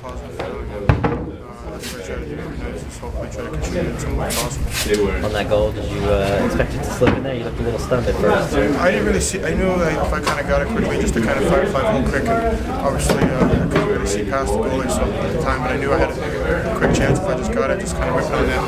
positive feeling. That's what I try to do every night, is just hopefully try to contribute as much as possible. On that goal, did you expect it to slip in there? You looked a little stunned at first. I didn't really see. I knew if I kind of got it quickly, just to kind of fire 5-hole quick, and obviously I couldn't really see past the goalie so at the time, but I knew I had a quick chance if I just got it, just kind of whip it on net.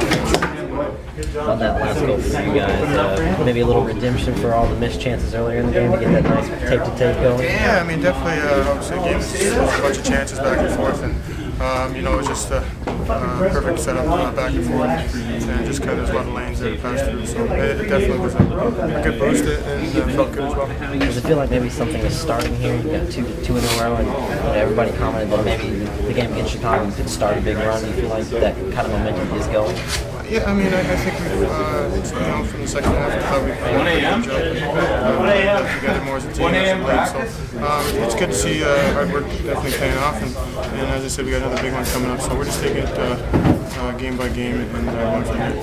On that last goal for you guys, maybe a little redemption for all the missed chances earlier in the game to get that nice tape-to-tape going? Yeah, I mean, definitely, obviously, the game is a bunch of chances back and forth, and, it's just a perfect setup back and forth, and just kind of there's a lot of lanes there to pass through, so it definitely was a good boost, and felt good as well. Does it feel like maybe something is starting here? You've got two in a row, and everybody commented that maybe the game against Chicago could start a big run. Do you feel like that kind of momentum is going? Yeah, I mean, I think we've, from the second half, I thought we did a good job. We got it more as a team as a league, so it's good to see hard work definitely paying off, and as I said, we got another big one coming up, so we're just taking it game by game and going from there.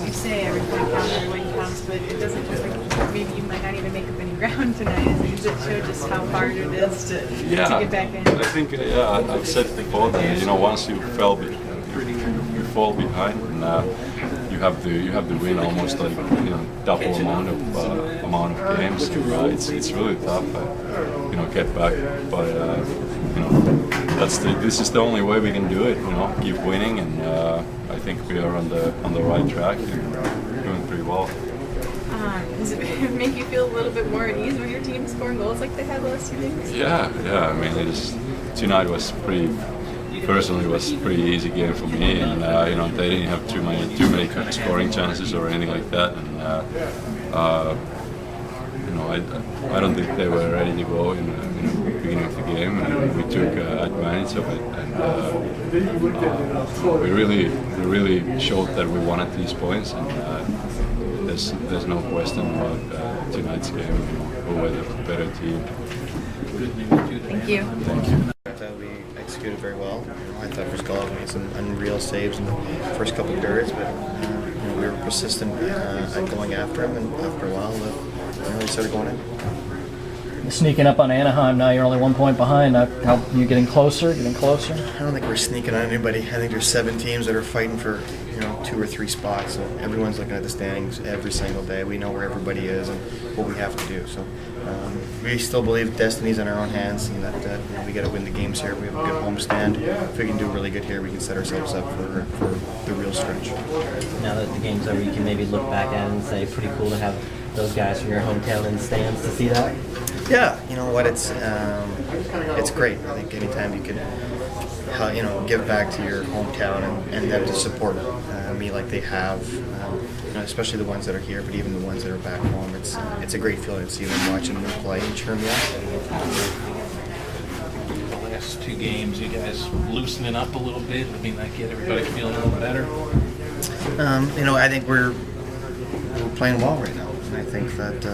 You say every point counts, every win counts, but it doesn't just like maybe you might not even make up any ground tonight. Does it show just how hard it is to get back in? I think I've said before that once you fall behind, and you have to win almost like double amount of games. It's really tough, get back. But this is the only way we can do it. Keep winning, and I think we are on the right track and doing pretty well. Does it make you feel a little bit more at ease when your team's scoring goals like they had the last 2 games? Yeah. I mean, tonight was personally was a pretty easy game for me, and they didn't have too many scoring chances or anything like that, and I don't think they were ready to go in the beginning of the game, and we took advantage of it, and we really showed that we wanted these points, and there's no question about tonight's game. We were the better team. Thank you. Thank you. We executed very well. I thought Brzgalov made some unreal saves in the first couple of periods, but we were persistent at going after him, and after a while, we started going in. You're sneaking up on Anaheim now. You're only 1 point behind. How you getting closer? I don't think we're sneaking on anybody. I think there's 7 teams that are fighting for 2 or 3 spots. So everyone's looking at the standings every single day. We know where everybody is and what we have to do. So we still believe destiny's in our own hands, and that we got to win the games here. We have a good homestand. If we can do really good here, we can set ourselves up for the real stretch. Now that the game's over, you can maybe look back at it and say, pretty cool to have those guys from your hometown in the stands to see that. Yeah, you know what? It's great. I think anytime you can, give back to your hometown and them to support me like they have, especially the ones that are here, but even the ones that are back home. It's a great feeling to see them watching them play and cheering me on. The last 2 games, you guys loosening up a little bit. I mean, that get everybody feeling a little better. I think we're playing well right now, and I think that.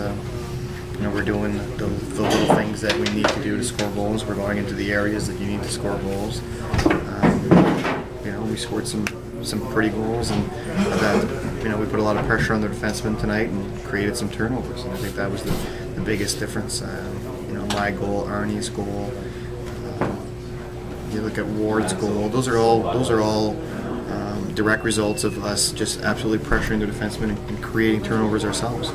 We're doing the little things that we need to do to score goals. We're going into the areas that you need to score goals. We scored some pretty goals, and that we put a lot of pressure on the defensemen tonight and created some turnovers. And I think that was the biggest difference. My goal, Arnie's goal. You look at Ward's goal. Those are all direct results of us just absolutely pressuring the defensemen and creating turnovers ourselves.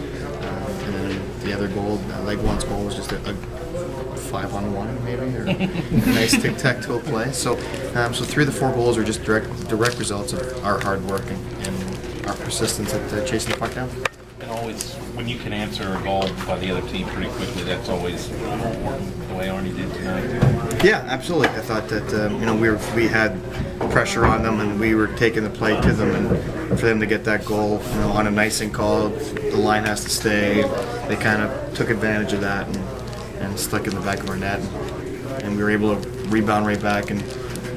The other goal, Legwand's goal, was just a 5-on-1 maybe, or a nice tic-tac-toe play. So through the 4 goals are just direct results of our hard work and our persistence at chasing the puck down. And always, when you can answer a goal by the other team pretty quickly, that's always important, the way Arnie did tonight. Yeah, absolutely. I thought that we had pressure on them, and we were taking the play to them, and for them to get that goal on an icing call, the line has to stay. They kind of took advantage of that and stuck in the back of our net, and we were able to rebound right back and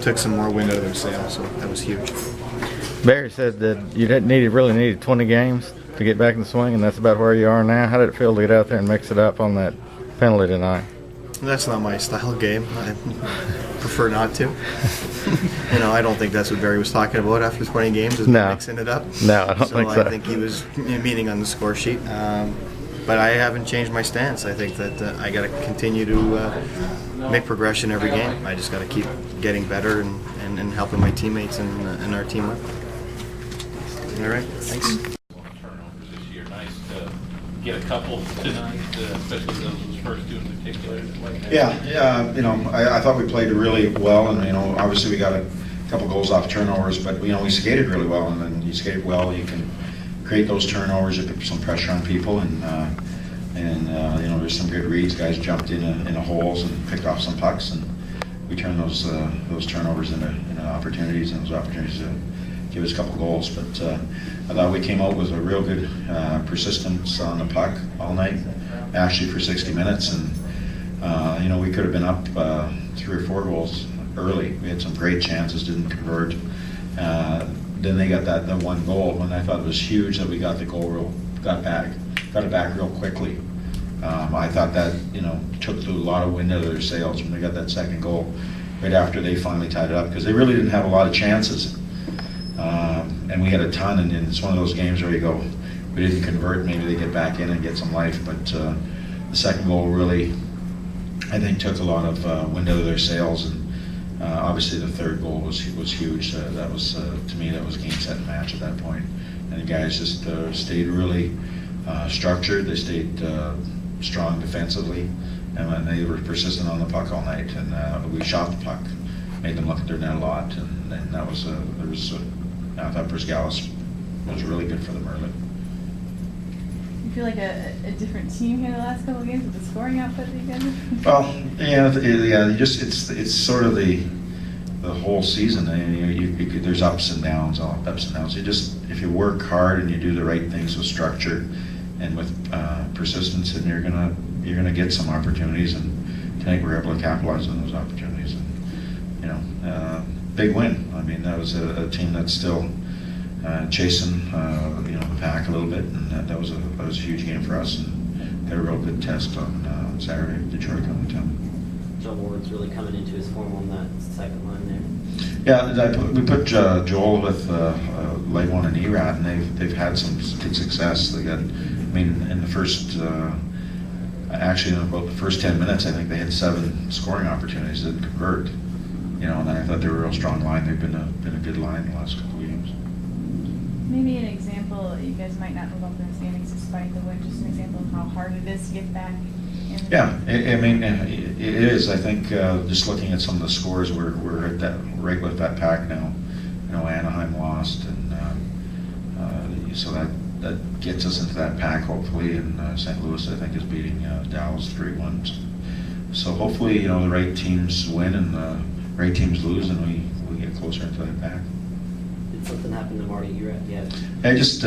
took some more wind out of their sails, so that was huge. Barry said that you really needed 20 games to get back in the swing, and that's about where you are now. How did it feel to get out there and mix it up on that penalty tonight? That's not my style of game. I prefer not to. I don't think that's what Barry was talking about after 20 games, is mixing it up. No, I don't think so. I think he was meaning on the score sheet. but I haven't changed my stance. I think that I got to continue to make progression every game. I just got to keep getting better and helping my teammates and our team win. All right, thanks. Turnovers this year. Nice to get a couple tonight, especially those first two in particular. Yeah, you know, I thought we played really well, and you know, obviously we got a couple goals off turnovers, but you know, we skated really well, and then you skate well, you can create those turnovers, you put some pressure on people, and you know, there's some good reads. Guys jumped in the holes and picked off some pucks, and we turned those turnovers into opportunities, and those opportunities give us a couple goals. But I thought we came out with a real good persistence on the puck all night, actually for 60 minutes, and you know, we could have been up 3 or 4 goals early. We had some great chances, didn't convert. Then they got that one goal, and I thought it was huge that we got the goal got it back real quickly. I thought that, you know, took a lot of wind out of their sails when they got that second goal right after they finally tied it up, because they really didn't have a lot of chances. And we had a ton, and it's one of those games where you go, we didn't convert, maybe they get back in and get some life, but the second goal really, I think, took a lot of wind out of their sails, and obviously the third goal was huge. That was, to me, that was game, set, and match at that point. And the guys just stayed really structured. They stayed strong defensively, and they were persistent on the puck all night. And we shot the puck, made them look at their net a lot, and that was I thought Brzgalis was really good for them early. You feel like a different team here the last couple of games with the scoring output that you guys have? Well, yeah. You just it's sort of the whole season. I mean, there's ups and downs, all ups and downs. You just, if you work hard and you do the right things with structure and with persistence, and you're gonna get some opportunities. And tonight we were able to capitalize on those opportunities. And you know, big win. I mean, that was a team that's still chasing you know, the pack a little bit, and that was a huge game for us, and got a real good test on Saturday. Detroit coming to town. John Ward's really coming into his form on that second line there. Yeah, we put Joel with leg one and ERAT, and they've had some good success. They got, I mean, in the first actually in about the first 10 minutes, I think they had 7 scoring opportunities, didn't convert. You know, and I thought they were a real strong line. They've been a good line the last couple of games. Maybe an example, you guys might not move up in the standings despite the win, just an example of how hard it is to get back in. Yeah, I mean, it is. I think just looking at some of the scores, we're at that, right with that pack now. You know, Anaheim lost, and so that gets us into that pack hopefully. And St. Louis, I think, is beating Dallas 3-1. So hopefully, you know, the right teams win and the right teams lose, and we get closer into that pack. Did something happen to Marty Urat yet? I just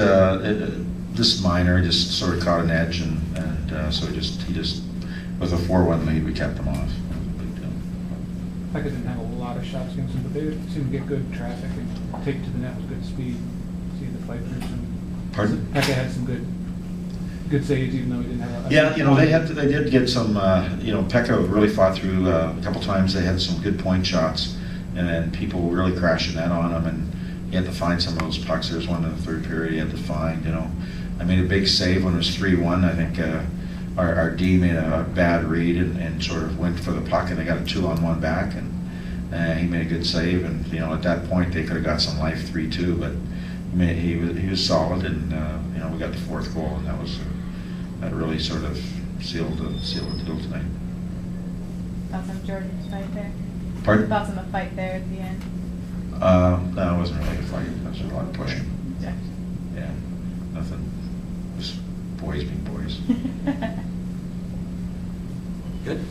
just minor, just sort of caught an edge, and so he just with a 4-1 lead, we kept them off. Pekka didn't have a lot of shots against them, but they seemed to get good traffic and take to the net with good speed. See the fight through some. Pardon? Pekka had some good saves, even though he didn't have a. Yeah, you know, they did get some. You know, Pekka really fought through a couple times. They had some good point shots, and then people were really crashing that on him, and he had to find some of those pucks. There was one in the third period he had to find. You know, I made a big save when it was 3-1. I think our D made a bad read and sort of went for the puck, and they got a 2-on-1 back, and he made a good save. And you know, at that point they could have got some life 3-2, but he was solid, and you know, we got the 4th goal, and that really sort of sealed the deal tonight. Thoughts on Jordan's fight there? Pardon? Thoughts on the fight there at the end? No, it wasn't really a fight. It was a lot of pushing. Yeah. Yeah, nothing. Just boys being boys. Good.